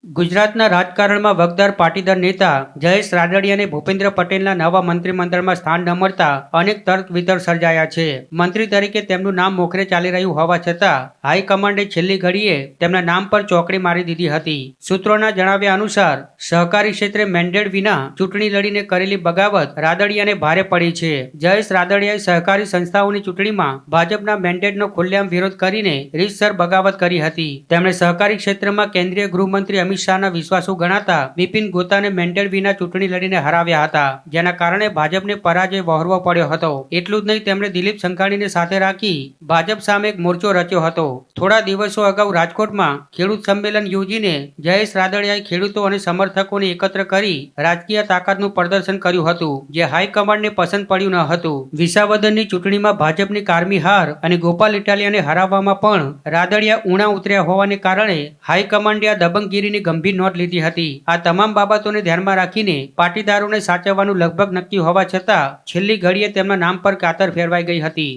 ગુજરાતના રાજકારણમાં વગદાર પાટીદાર નેતા જયેશ રાદડિયાને ભૂપેન્દ્ર પટેલના નવા મંત્રીમંડળમાં સ્થાન ન મળતા અનેક તર્ક વિતર્ક સર્જાયા છે. મંત્રી તરીકે તેમનું નામ મોખરે ચાલી રહ્યું હોવા છતાં હાઈકમાન્ડે છેલ્લી ઘડીએ તેમના નામ પર ચોકડી મારી દીધી હતી. સૂત્રોના જણાવ્યા અનુસાર સહકારી ક્ષેત્રે મેન્ડેટ વિના ચૂંટણી લડીને કરેલી બગાવત રાદડિયાને ભારે પડી છે. જયેશ રાદડિયાએ સહકારી સંસ્થાઓની ચૂંટણીમાં ભાજપના મેન્ડેટનો ખુલ્લેઆમ વિરોધ કરીને રીતસર બગાવત કરી હતી. તેમણે સહકારી ક્ષેત્રમાં કેન્દ્રીય ગૃહમંત્રી અમિત શાહના વિશ્વાસુ ગણાતા બિપિન ગોતાને મેન્ડેટ વિના ચૂંટણી લડીને હરાવ્યા હતા, જેના કારણે ભાજપને પરાજય વહોરવો પડ્યો હતો. એટલું જ નહીં, તેમણે દિલીપ સંઘાણીને સાથે રાખી ભાજપ સામે એક મોરચો રચ્યો હતો. થોડા દિવસો અગાઉ રાજકોટમાં ખેડૂત સંમેલન યોજીને જયેશ રાદડિયાએ ખેડૂતો અને સમર્થકોને એકત્ર કરી રાજકીય તાકાતનું પ્રદર્શન કર્યું હતું, જે હાઈકમાન્ડને પસંદ પડ્યું ન હતું. વિસાવદરની ચૂંટણીમાં ભાજપની કારમી હાર અને ગોપાલ ઇટાલિયાને હરાવવામાં પણ રાદડિયા ઉણા ઉતર્યા હોવાને કારણે હાઈકમાન્ડે આ દબંગગીરીની ગંભીર નોંધ લીધી હતી. આ તમામ બાબતોને ધ્યાનમાં રાખીને પાટીદારોને સાચવવાનું લગભગ નક્કી હોવા છતાં છેલ્લી ઘડીએ તેમના નામ પર કાતર ફેરવાઈ ગઈ હતી.